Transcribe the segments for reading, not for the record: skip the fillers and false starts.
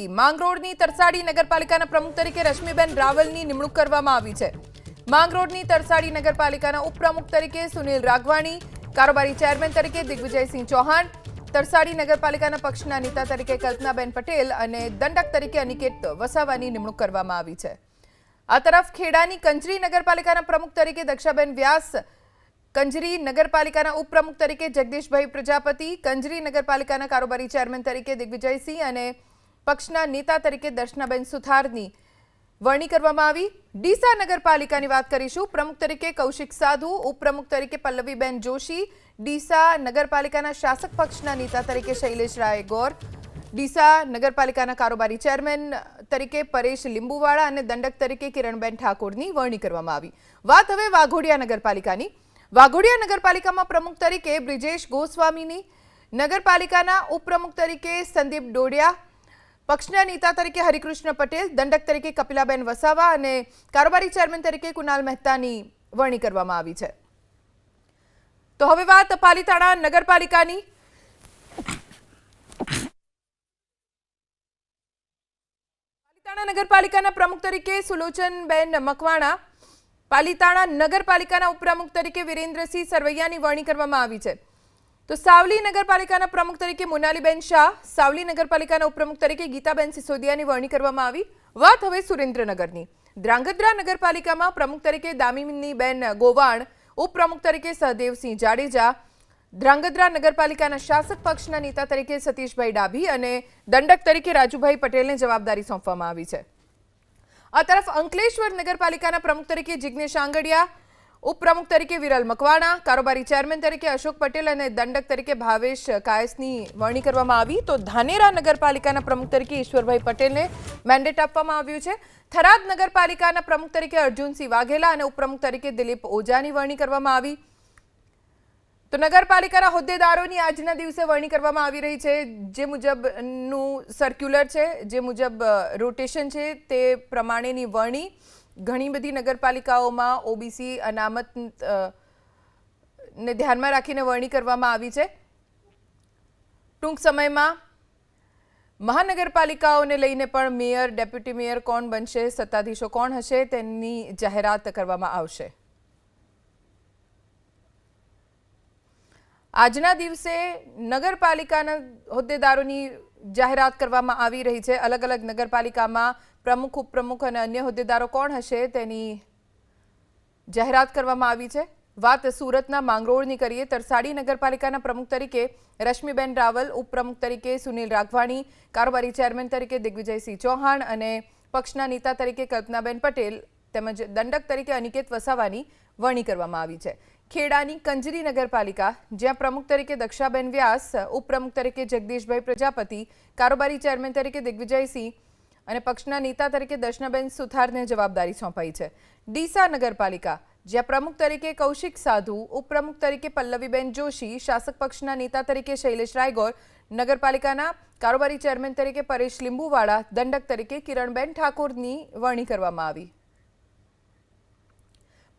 માંગરોળની તરસાડી નગરપાલિકાના પ્રમુખ તરીકે રશ્મિબેન રાવલની નિમણૂક કરવામાં આવી છે। માંગરોળની તરસાડી નગરપાલિકાના ઉપપ્રમુખ તરીકે સુનિલ રાઘવાણી, કારોબારી ચેરમેન તરીકે દિગ્વિજયસિંહ ચૌહાણ, તરસાડી નગરપાલિકાના પક્ષના નેતા તરીકે કલ્પનાબેન પટેલ અને દંડક તરીકે અનિકેત વસાવાની નિમણૂક કરવામાં આવી છે। આ તરફ ખેડાની કંજરી નગરપાલિકાના પ્રમુખ તરીકે દક્ષાબેન વ્યાસ, કંજરી નગરપાલિકાના ઉપપ્રમુખ તરીકે જગદીશભાઈ પ્રજાપતિ, કંજરી નગરપાલિકાના કારોબારી ચેરમેન તરીકે દિગ્વિજયસિંહ અને પક્ષના નેતા તરીકે દર્શનાબેન સુથારની વરણી કરવામાં આવી। ડીસા નગરપાલિકાની વાત કરીશું। પ્રમુખ તરીકે કૌશિક સાધુ, ઉપપ્રમુખ તરીકે પલ્લવીબેન જોશી, ડીસા નગરપાલિકાના શાસક પક્ષના નેતા તરીકે શૈલેષ રાય ગોર, ડીસા નગરપાલિકાના કારોબારી ચેરમેન તરીકે પરેશ લીંબુવાળા અને દંડક તરીકે કિરણબેન ઠાકોરની વરણી કરવામાં આવી। વાત હવે વાઘોડિયા નગરપાલિકાની। વાઘોડિયા નગરપાલિકામાં પ્રમુખ તરીકે બ્રિજેશ ગોસ્વામીની, નગરપાલિકાના ઉપપ્રમુખ તરીકે સંદીપ ડોડિયા, પક્ષના નેતા તરીકે હરિકૃષ્ણ પટેલ, દંડક તરીકે કપિલાબેન વસાવા અને કારોબારી ચેરમેન તરીકે કુનાલ મહેતાની વરણી કરવામાં આવી છે। તો હવે વાત પાલીતાણા નગરપાલિકાની। પાલીતાણા નગરપાલિકાના પ્રમુખ તરીકે સુલોચનબેન મકવાણા, પાલીતાણા નગરપાલિકાના ઉપપ્રમુખ તરીકે વિરેન્દ્રસિંહ સરવૈયાની વરણી કરવામાં આવી છે। તો સાવલી નગરપાલિકાના પ્રમુખ તરીકે મોનાલીબેન શાહ, સાવલી નગરપાલિકાના ઉપપ્રમુખ તરીકે ગીતાબેન સિસોદિયાની વરણી કરવામાં આવી। વાત હવે સુરેન્દ્રનગરની। ધ્રાંગધ્રા નગરપાલિકામાં પ્રમુખ તરીકે દામિનીબેન ગોવાણ, ઉપપ્રમુખ તરીકે સહદેવસિંહ જાડેજા, ધ્રાંગધ્રા નગરપાલિકાના શાસક પક્ષના નેતા તરીકે સતીશભાઈ ડાભી અને દંડક તરીકે રાજુભાઈ પટેલને જવાબદારી સોંપવામાં આવી છે। આ તરફ અંકલેશ્વર નગરપાલિકાના પ્રમુખ તરીકે જિગ્નેશ આંગડિયા, ઉપપ્રમુખ તરીકે વિરલ મકવાણા, કારોબારી ચેરમેન તરીકે અશોક પટેલ અને દંડક તરીકે ભાવેશ કાયસની વરણી કરવામાં આવી। તો ધાનેરા નગરપાલિકાના પ્રમુખ તરીકે ઈશ્વરભાઈ પટેલને મેન્ડેટ આપવામાં આવ્યું છે। થરાદ નગરપાલિકાના પ્રમુખ તરીકે અર્જુનસિંહ વાઘેલા અને ઉપપ્રમુખ તરીકે દિલીપ ઓઝાની વરણી કરવામાં આવી। તો નગરપાલિકાના હોદ્દેદારોની આજના દિવસે વરણી કરવામાં આવી રહી છે। જે મુજબનું સર્ક્યુલર છે, જે મુજબ રોટેશન છે, તે પ્રમાણેની વરણી ઘણી બધી નગરપાલિકાઓમાં ઓબીસી અનામત ને ધ્યાનમાં રાખીને વરણી કરવામાં આવી છે। ટૂંક સમયમાં મહાનગરપાલિકાઓને લઈને પણ મેયર, ડેપ્યુટી મેયર કોણ બનશે, સત્તાધીશો કોણ હશે, તેની જાહેરાત કરવામાં આવશે। આજના દિવસે નગરપાલિકાના હોદ્દેદારોની જાહેરાત કરવામાં આવી રહી છે। અલગ અલગ નગરપાલિકામાં પ્રમુખ, ઉપપ્રમુખ અને અન્ય હોદ્દેદારો કોણ હશે તેની જાહેરાત કરવામાં આવી છે। વાત સુરતના માંગરોળની કરીએ। તરસાડી નગરપાલિકાના પ્રમુખ તરીકે રશ્મિબેન રાવલ, ઉપપ્રમુખ તરીકે સુનિલ રાઘવાણી, કારોબારી ચેરમેન તરીકે દિગ્વિજયસિંહ ચૌહાણ અને પક્ષના નેતા તરીકે કલ્પનાબેન પટેલ તેમજ દંડક તરીકે અનિકેત વસાવાની વરણી કરવામાં આવી છે। ખેડાની કંજરી નગરપાલિકા, જ્યાં પ્રમુખ તરીકે દક્ષાબેન વ્યાસ, ઉપપ્રમુખ તરીકે જગદીશભાઈ પ્રજાપતિ, કારોબારી ચેરમેન તરીકે દિગ્વિજયસિંહ અને પક્ષના નેતા તરીકે દર્શનાબેન સુથારને જવાબદારી સોંપાઈ છે। ડીસા નગરપાલિકા, જ્યાં પ્રમુખ તરીકે કૌશિક સાધુ, ઉપપ્રમુખ તરીકે પલ્લવીબેન જોશી, શાસક પક્ષના નેતા તરીકે શૈલેષ રાયગોર, નગરપાલિકાના કારોબારી ચેરમેન તરીકે પરેશ લીંબુવાળા, દંડક તરીકે કિરણબેન ઠાકોરની વરણી કરવામાં આવી।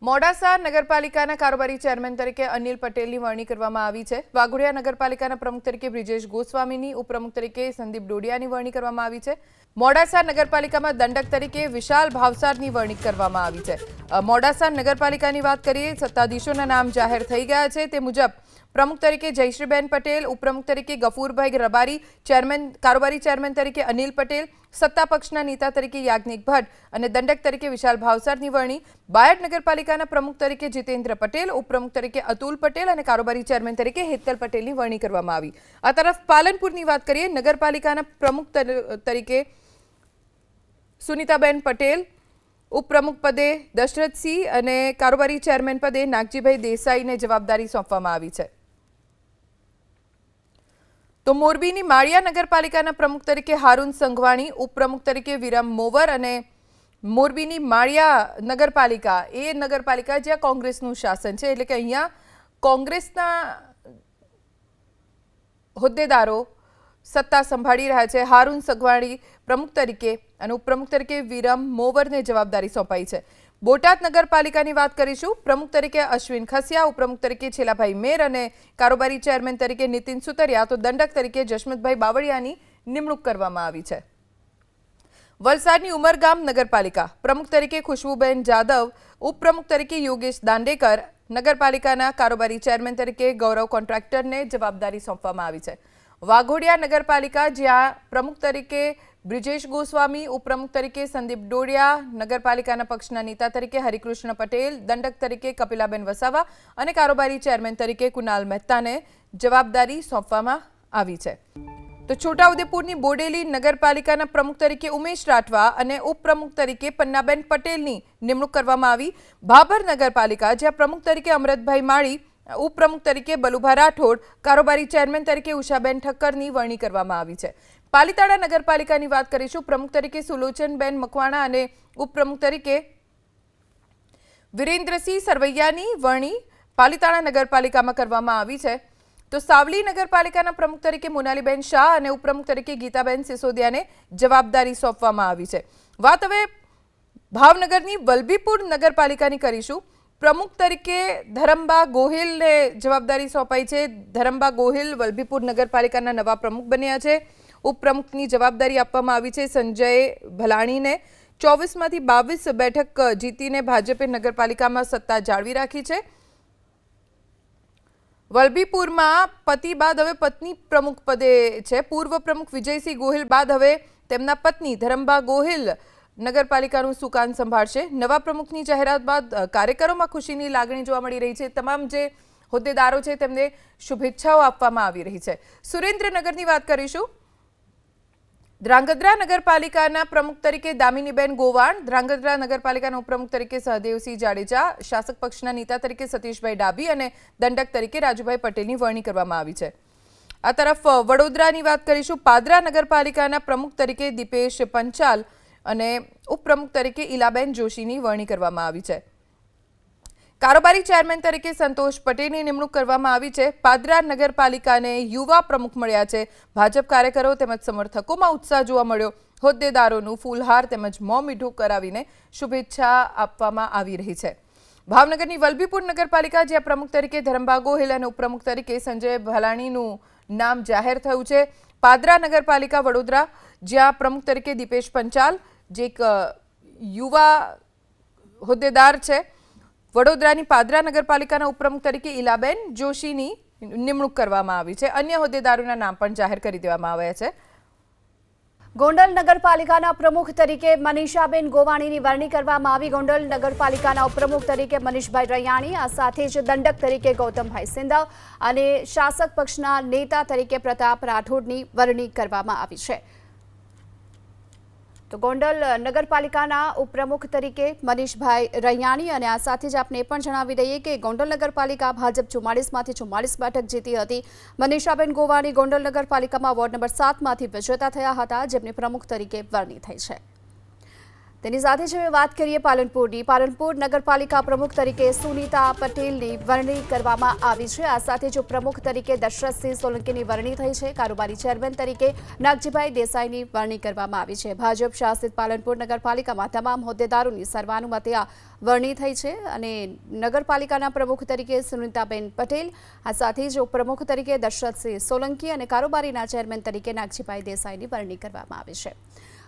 મોડાસા નગરપાલિકાના કારોબારી ચેરમેન તરીકે અનિલ પટેલની વરણી કરવામાં આવી છે। વાઘોડિયા નગરપાલિકાના પ્રમુખ તરીકે બ્રિજેશ ગોસ્વામીની, ઉપપ્રમુખ તરીકે સંદીપ ડોડિયાની વરણી કરવામાં આવી છે। મોડાસા નગરપાલિકામાં દંડક તરીકે વિશાલ ભાવસારની વરણી કરવામાં આવી છે। મોડાસા નગરપાલિકાની વાત કરીએ। સત્તાધીશોના નામ જાહેર થઈ ગયા છે। તે મુજબ પ્રમુખ તરીકે જયશ્રીબેન પટેલ, ઉપપ્રમુખ તરીકે ગફુરભાઈ રબારી, કારોબારી ચેરમેન તરીકે અનિલ પટેલ, સત્તા પક્ષના નેતા તરીકે યાજ્ઞિક ભટ્ટ અને દંડક તરીકે વિશાલ ભાવસારની વરણી। બાયડ નગરપાલિકાના પ્રમુખ તરીકે જીતેન્દ્ર પટેલ, ઉપપ્રમુખ તરીકે અતુલ પટેલ અને કારોબારી ચેરમેન તરીકે હેતલ પટેલની વરણી કરવામાં આવી। આ તરફ પાલનપુરની વાત કરીએ। નગરપાલિકાના પ્રમુખ તરીકે સુનીતાબેન પટેલ, ઉપપ્રમુખ પદે દશરથસિંહ અને કારોબારી ચેરમેન પદે નાગજીભાઈ દેસાઈને જવાબદારી સોંપવામાં આવી છે। તો મોરબીની માળિયા નગરપાલિકાના પ્રમુખ તરીકે હારૂન સંઘવાણી, ઉપપ્રમુખ તરીકે વિરમ મોવર અને મોરબીની માળિયા નગરપાલિકા એ નગરપાલિકા જ્યાં કોંગ્રેસનું શાસન છે, એટલે કે અહીંયા કોંગ્રેસના હોદ્દેદારો સત્તા સંભાળી રહ્યા છે। હારૂન સંઘવાણી પ્રમુખ તરીકે અને ઉપપ્રમુખ તરીકે વિરમ મોવરને જવાબદારી સોંપાઈ છે। બોટાદ નગરપાલિકાની વાત કરીશું। પ્રમુખ તરીકે અશ્વિન ખસિયા, ઉપપ્રમુખ તરીકે છેલાભાઈ મેર અને કારોબારી ચેરમેન તરીકે નીતિન સુતરિયા, તો દંડક તરીકે જશમતભાઈ બાવળિયાની નિમણૂક કરવામાં આવી છે। વલસાડની ઉમરગામ નગરપાલિકા પ્રમુખ તરીકે ખુશ્બુબેન જાદવ, ઉપપ્રમુખ તરીકે યોગેશ દાંડેકર, નગરપાલિકાના કારોબારી ચેરમેન તરીકે ગૌરવ કોન્ટ્રાક્ટરને જવાબદારી સોંપવામાં આવી છે. વાઘોડિયા નગરપાલિકા જ્યાં પ્રમુખ તરીકે બ્રિજેશ ગોસ્વામી, ઉપપ્રમુખ તરીકે સંદીપ ડોડિયા, નગરપાલિકાના પક્ષના નેતા તરીકે હરિકૃષ્ણ પટેલ, દંડક તરીકે કપિલાબેન વસાવા અને કારોબારી ચેરમેન તરીકે કુનાલ મહેતાને જવાબદારી સોંપવામાં આવી છે. તો છોટાઉદેપુરની બોડેલી નગરપાલિકાના પ્રમુખ તરીકે ઉમેશ રાઠવા અને ઉપપ્રમુખ તરીકે પન્નાબેન પટેલની નિમણૂક કરવામાં આવી. ભાભર નગરપાલિકા જ્યાં પ્રમુખ તરીકે અમરતભાઈ માળી, ઉપપ્રમુખ તરીકે બલુભા રાઠોડ, કારોબારી ચેરમેન તરીકે ઉષાબેન ઠક્કરની વરણી કરવામાં આવી છે. પાલીતાણા નગરપાલિકાની વાત કરીશું. પ્રમુખ તરીકે સુલોચનબેન મકવાણા અને ઉપપ્રમુખ તરીકે વિરેન્દ્રસિંહ સરવૈયાની વરણી પાલીતાણા નગરપાલિકામાં કરવામાં આવી છે. તો સાવલી નગરપાલિકાના પ્રમુખ તરીકે મોનાલીબેન શાહ અને ઉપપ્રમુખ તરીકે ગીતાબેન સિસોદિયાને જવાબદારી સોંપવામાં આવી છે. વાત હવે ભાવનગરની વલભીપુર નગરપાલિકાની કરીશું. પ્રમુખ તરીકે ધરમબા ગોહિલને જવાબદારી સોંપાઈ છે. ધરમબા ગોહિલ વલભીપુર નગરપાલિકાના નવા પ્રમુખ બન્યા છે. ઉપપ્રમુખની જવાબદારી આપવામાં આવી છે સંજય ભલાણીને. 24માંથી 22 બેઠક જીતીને ભાજપે નગરપાલિકામાં સત્તા જાળવી રાખી છે. વલભીપુરમાં પતિ બાદ હવે પત્ની પ્રમુખ પદે છે. પૂર્વ પ્રમુખ વિજયસિંહ ગોહિલ બાદ હવે તેમના પત્ની ધરમબા ગોહિલ નગરપાલિકાનું સુકાન સંભાળશે. નવા પ્રમુખની જાહેરાત બાદ કાર્યકરોમાં ખુશીની લાગણી જોવા મળી રહી છે. તમામ જે હોદ્દેદારો છે તેમને શુભેચ્છાઓ આપવામાં આવી રહી છે. સુરેન્દ્રનગરની વાત કરીશું. ધ્રાંગધ્રા નગરપાલિકાના પ્રમુખ તરીકે દામિનીબેન ગોવાણ, ધ્રાંગધ્રા નગરપાલિકાના ઉપપ્રમુખ તરીકે સહદેવસિંહ જાડેજા, શાસક પક્ષના નેતા તરીકે સતીશભાઈ ડાભી અને દંડક તરીકે રાજુભાઈ પટેલની વરણી કરવામાં આવી છે. આ તરફ વડોદરાની વાત કરીશું. પાદરા નગરપાલિકાના પ્રમુખ તરીકે દીપેશ પંચાલ અને ઉપપ્રમુખ તરીકે ઈલાબેન જોશીની વરણી કરવામાં આવી છે. કારોબારી ચેરમેન તરીકે સંતોષ પટેલની નિમણૂક કરવામાં આવી છે. પાદરા નગરપાલિકાને યુવા પ્રમુખ મળ્યા છે. ભાજપ કાર્યકરો તેમજ સમર્થકોમાં ઉત્સાહ જોવા મળ્યો. હોદ્દેદારોનું ફૂલહાર તેમજ મોં મીઠું કરાવીને શુભેચ્છા આપવામાં આવી રહી છે. ભાવનગરની વલભીપુર નગરપાલિકા જ્યાં પ્રમુખ તરીકે ધરમબા ગોહિલ અને ઉપપ્રમુખ તરીકે સંજય ભલાણીનું નામ જાહેર થયું છે. પાદરા નગરપાલિકા વડોદરા જ્યાં પ્રમુખ તરીકે દીપેશ પંચાલ જે એક યુવા હોદ્દેદાર છે. વડોદરાની પાદરા નગરપાલિકાના ઉપપ્રમુખ તરીકે ઈલાબેન જોશીની નિમણૂક કરવામાં આવી છે. અન્ય હોદ્દેદારોના નામ પણ જાહેર કરી દેવામાં આવ્યા છે. ગોંડલ નગરપાલિકાના પ્રમુખ તરીકે મનીષાબેન ગોવાણીની વરણી કરવામાં આવી. ગોંડલ નગરપાલિકાના ઉપપ્રમુખ તરીકે મનીષભાઈ રૈયાણી, આ સાથે જ દંડક તરીકે ગૌતમભાઈ સિંધવ અને શાસક પક્ષના નેતા તરીકે પ્રતાપ રાઠોડની વરણી કરવામાં આવી છે. તો ગોંડલ નગરપાલિકાના ઉપપ્રમુખ તરીકે મનીષભાઈ રૈયાણી અને આ સાથે જ આપને પણ જણાવી દઈએ કે ગોંડલ નગરપાલિકા ભાજપ 44માંથી 44 બેઠક જીતી હતી. મનીષાબેન ગોવાણી ગોંડલ નગરપાલિકામાં વોર્ડ નંબર 7માંથી વિજેતા થયા હતા, જેમની પ્રમુખ તરીકે વરણી થઈ છે. તેની સાથે જ હવે વાત કરીએ પાલનપુરની. પાલનપુર નગરપાલિકા પ્રમુખ તરીકે સુનીતા પટેલની વરણી કરવામાં આવી છે. આ સાથે જ પ્રમુખ તરીકે દશરથસિંહ સોલંકીની વરણી થઈ છે. કારોબારી ચેરમેન તરીકે નાગજીભાઈ દેસાઈની વરણી કરવામાં આવી છે. ભાજપ શાસિત પાલનપુર નગરપાલિકામાં તમામ હોદ્દેદારોની સર્વાનુમતે આ વરણી થઈ છે અને નગરપાલિકાના પ્રમુખ તરીકે સુનીતાબેન પટેલ, આ સાથે જ ઉપપ્રમુખ તરીકે દશરથસિંહ સોલંકી અને કારોબારીના ચેરમેન તરીકે નાગજીભાઈ દેસાઈની વરણી કરવામાં આવી છે.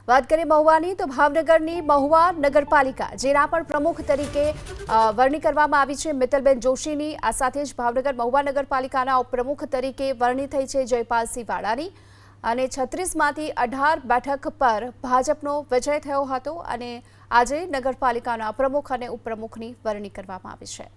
વાત કરીએ મહુવાની, તો ભાવનગરની મહુવા નગરપાલિકા જેના પણ પ્રમુખ તરીકે વરણી કરવામાં આવી છે મિત્તલબેન જોશીની. આ સાથે જ ભાવનગર મહુવા નગરપાલિકાના ઉપપ્રમુખ તરીકે વરણી થઈ છે જયપાલસિંહ વાળાની અને 36માંથી 18 બેઠક પર ભાજપનો વિજય થયો હતો અને આજે નગરપાલિકાના પ્રમુખ અને ઉપપ્રમુખની વરણી કરવામાં આવી છે.